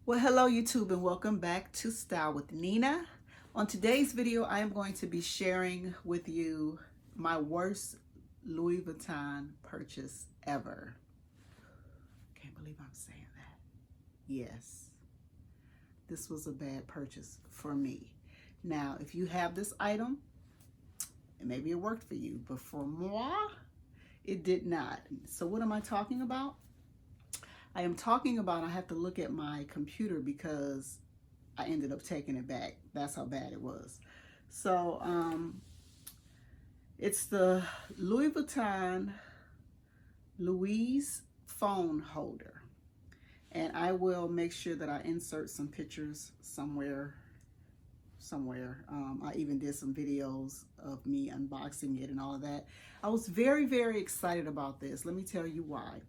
Well, hello YouTube and welcome back to Style with Nina. On today's video, I am going to be sharing with you my worst Louis Vuitton purchase ever. Can't believe I'm saying that. Yes, this was a bad purchase for me. Now, if you have this item, and maybe it worked for you, but for moi, it did not. So what am I talking about? I am talking about, I have to look at my computer because I ended up taking it back. That's how bad it was. So it's the Louis Vuitton Louise phone holder. And I will make sure that I insert some pictures somewhere. I even did some videos of me unboxing it and all of that. I was very, very excited about this. Let me tell you why.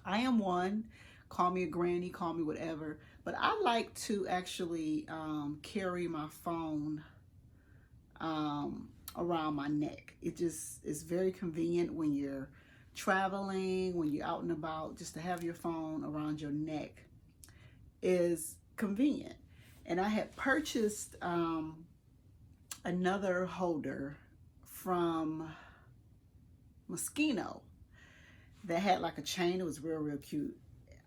I am one, call me a granny, call me whatever, but I like to actually carry my phone around my neck. It just is very convenient when you're traveling, when you're out and about, just to have your phone around your neck is convenient. And I had purchased another holder from Moschino that had like a chain. It was real, real cute.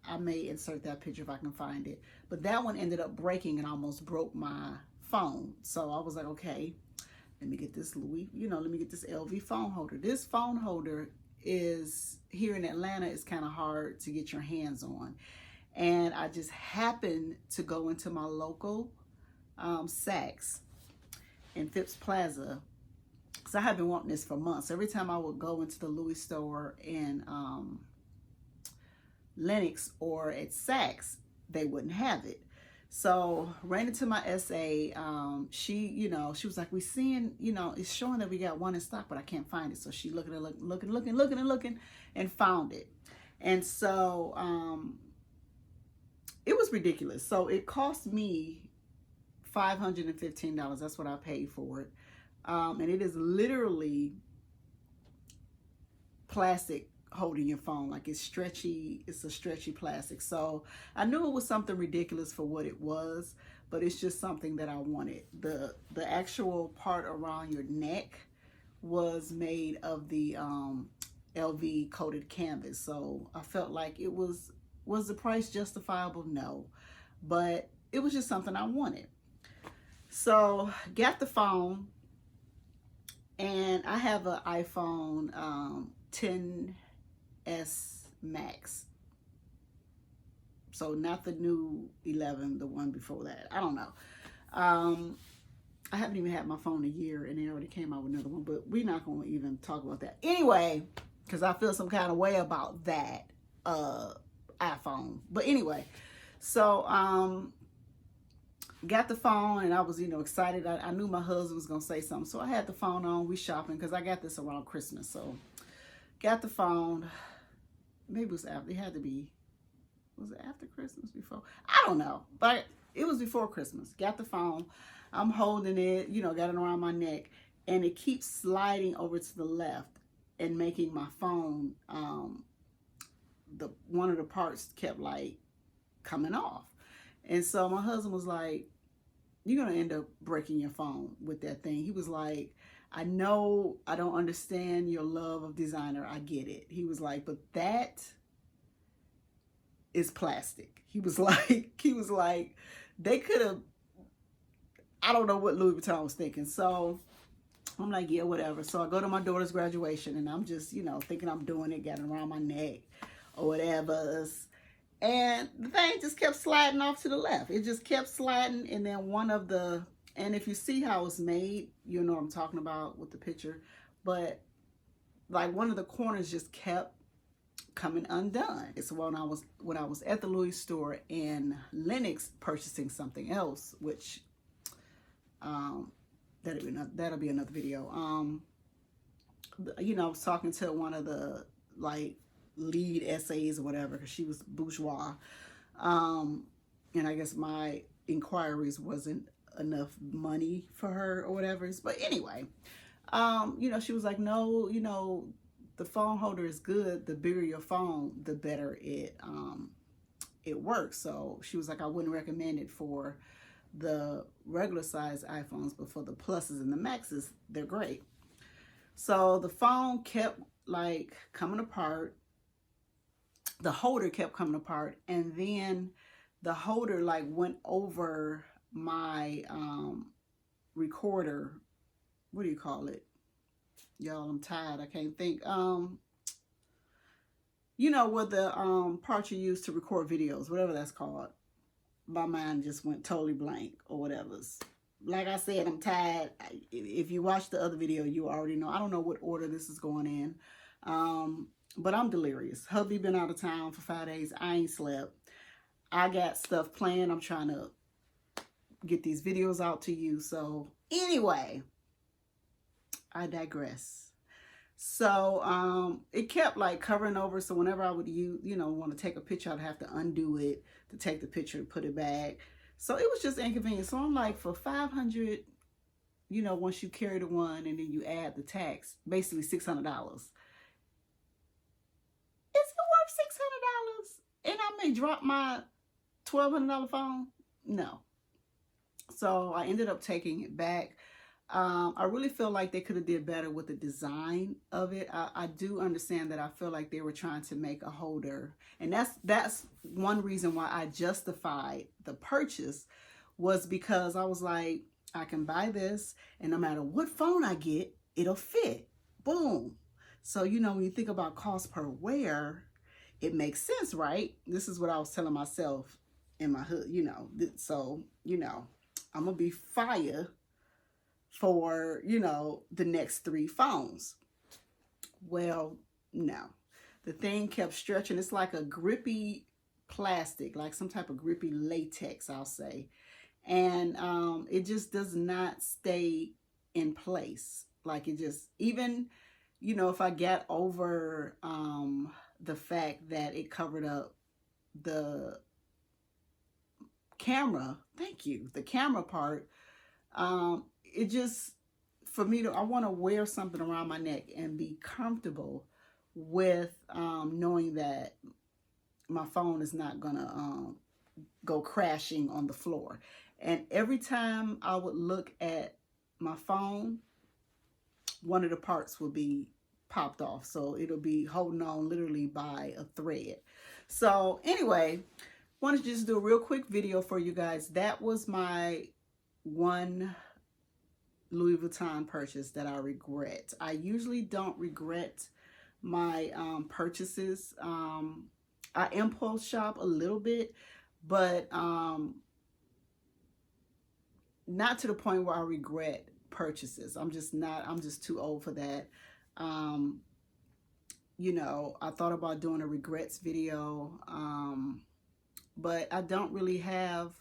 I may insert that picture if I can find it. But that one ended up breaking and almost broke my phone. So I was like, okay, let me get this let me get this LV phone holder. This phone holder is, here in Atlanta, is kind of hard to get your hands on. And I just happened to go into my local Saks in Phipps Plaza, because I have been wanting this for months. Every time I would go into the Louis store in Lenox or at Saks, they wouldn't have it. So ran into my SA. She was like, we seeing, it's showing that we got one in stock, but I can't find it. So she looking and found it. And so it was ridiculous. So it cost me $515. That's what I paid for it. And it is literally plastic holding your phone. Like it's stretchy, it's a stretchy plastic. So I knew it was something ridiculous for what it was, but it's just something that I wanted. The actual part around your neck was made of the LV coated canvas. So I felt like it was the price justifiable? No, but it was just something I wanted. So got the phone, and I have an iPhone 10s Max. So not the new 11, the one before that. I don't know. I haven't even had my phone a year, and they already came out with another one, but we're not going to even talk about that. Anyway, because I feel some kind of way about that iPhone. But anyway, so got the phone, and I was, excited. I knew my husband was going to say something. So I had the phone on. We shopping because I got this around Christmas. So got the phone. Maybe it was after. It had to be. Was it after Christmas? Before? I don't know. But it was before Christmas. Got the phone. I'm holding it, got it around my neck. And it keeps sliding over to the left and making my phone, one of the parts kept like coming off. And so my husband was like, you're going to end up breaking your phone with that thing. He was like, I know I don't understand your love of designer. I get it. He was like, but that is plastic. He was like, they could have, I don't know what Louis Vuitton was thinking. So I'm like, yeah, whatever. So I go to my daughter's graduation, and I'm just, thinking I'm doing it, getting around my neck or whatever. And the thing just kept sliding off to the left. It just kept sliding. And then and if you see how it's made, you know what I'm talking about with the picture. But like one of the corners just kept coming undone. It's when I was at the Louis store in Lenox purchasing something else, which that'll be another video. I was talking to one of the like lead essays or whatever, because she was bourgeois, and I guess my inquiries wasn't enough money for her or whatever. But anyway, she was like, no, the phone holder is good. The bigger your phone, the better it works. So she was like, I wouldn't recommend it for the regular size iPhones, but for the pluses and the maxes, they're great. So the phone kept like coming apart. The holder kept coming apart, and then the holder like went over my recorder. What do you call it? Y'all, I'm tired. I can't think. You know what the part you use to record videos, whatever that's called. My mind just went totally blank or whatever. Like I said, I'm tired. If you watch the other video, you already know. I don't know what order this is going in. But I'm delirious. Hubby been out of town for 5 days. I ain't slept. I got stuff planned. I'm trying to get these videos out to you. So anyway, I digress. So it kept like covering over. So whenever I would use, want to take a picture, I'd have to undo it to take the picture and put it back. So it was just inconvenient. So I'm like, for $500, once you carry the one and then you add the tax, basically $600. Is it worth $600? And I may drop my $1,200 phone? No. So I ended up taking it back. I really feel like they could have did better with the design of it. I do understand that. I feel like they were trying to make a holder, and that's one reason why I justified the purchase, was because I was like, I can buy this, and no matter what phone I get, it'll fit. Boom. So when you think about cost per wear, it makes sense, right? This is what I was telling myself in my hood, So I'm gonna be fire for the next 3 phones. Well, no, the thing kept stretching. It's like a grippy plastic, like some type of grippy latex, I'll say, and it just does not stay in place. Like, it just, even if I got over the fact that it covered up the camera, the camera part, it just, for me I want to wear something around my neck and be comfortable with knowing that my phone is not gonna go crashing on the floor. And every time I would look at my phone, one of the parts will be popped off. So it'll be holding on literally by a thread. So anyway, wanted to just do a real quick video for you guys. That was my one Louis Vuitton purchase that I regret. I usually don't regret my purchases. I impulse shop a little bit, but not to the point where I regret purchases. I'm just too old for that. I thought about doing a regrets video, but I don't really have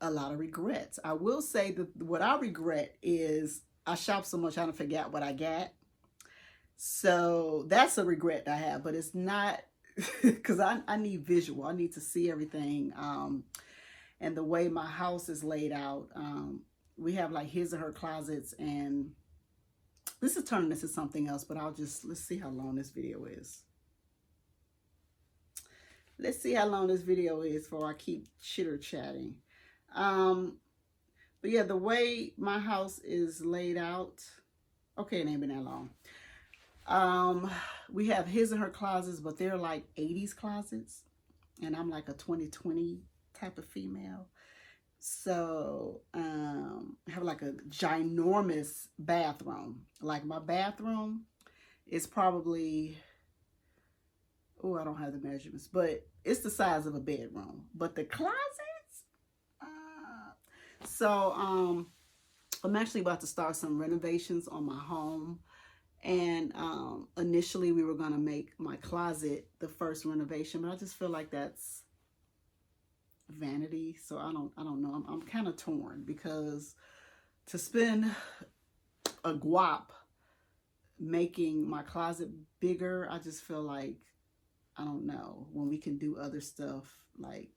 a lot of regrets. I will say that what I regret is I shop so much I don't forget what I got. So that's a regret I have, but it's not because I need visual. I need to see everything. And the way my house is laid out, we have like his and her closets, and this is turning into something else, but let's see how long this video is. Let's see how long this video is before I keep chitter chatting. But yeah, the way my house is laid out, okay, it ain't been that long. We have his and her closets, but they're like 80s closets, and I'm like a 2020 type of female. So I have like a ginormous bathroom. Like, my bathroom is probably, oh, I don't have the measurements, but it's the size of a bedroom. But the closets, so I'm actually about to start some renovations on my home. And initially we were going to make my closet the first renovation, but I just feel like that's vanity. So I don't know. I'm kind of torn, because to spend a guap making my closet bigger, I just feel like, I don't know, when we can do other stuff like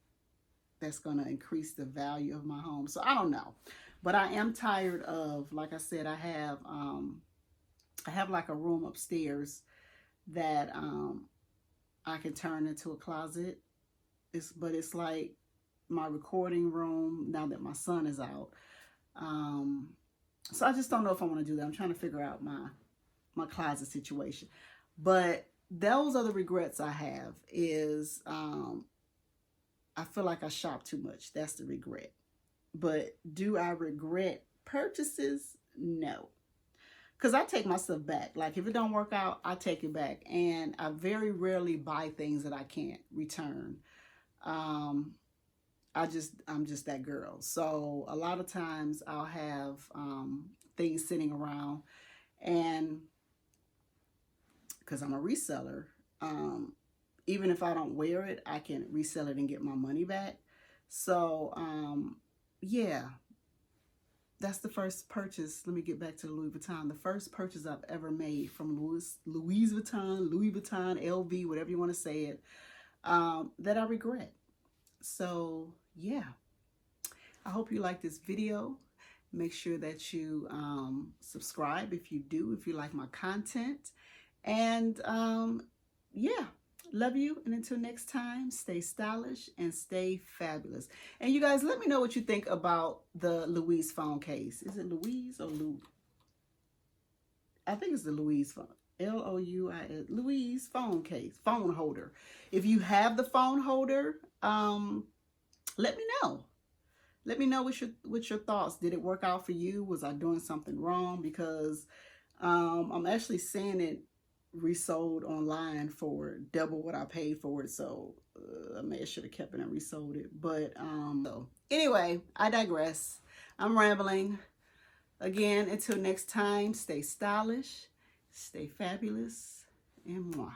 that's going to increase the value of my home. So I don't know, but I am tired of, like I said, I have like a room upstairs that I can turn into a closet. But it's like my recording room now that my son is out. So I just don't know if I want to do that. I'm trying to figure out my closet situation. But those are the regrets I have is I feel like I shop too much. That's the regret. But do I regret purchases? No. Because I take my stuff back. Like if it don't work out, I take it back. And I very rarely buy things that I can't return. I'm just that girl. So a lot of times I'll have things sitting around, and because I'm a reseller, even if I don't wear it, I can resell it and get my money back. So yeah, that's the first purchase. Let me get back to the Louis Vuitton. The first purchase I've ever made from Louis Vuitton, LV, whatever you want to say it, that I regret. So yeah, I hope you like this video. Make sure that you subscribe if you do, if you like my content. And yeah, love you. And until next time, stay stylish and stay fabulous. And you guys, let me know what you think about the Louise phone case. Is it Louise or Lou? I think it's the Louise phone. Louis, Louise phone case, phone holder. If you have the phone holder, let me know. Let me know what's your thoughts. Did it work out for you? Was I doing something wrong? Because I'm actually seeing it resold online for double what I paid for it. So I may have should have kept it and resold it. But so anyway, I digress. I'm rambling. Again, until next time, stay stylish, stay fabulous, and moi.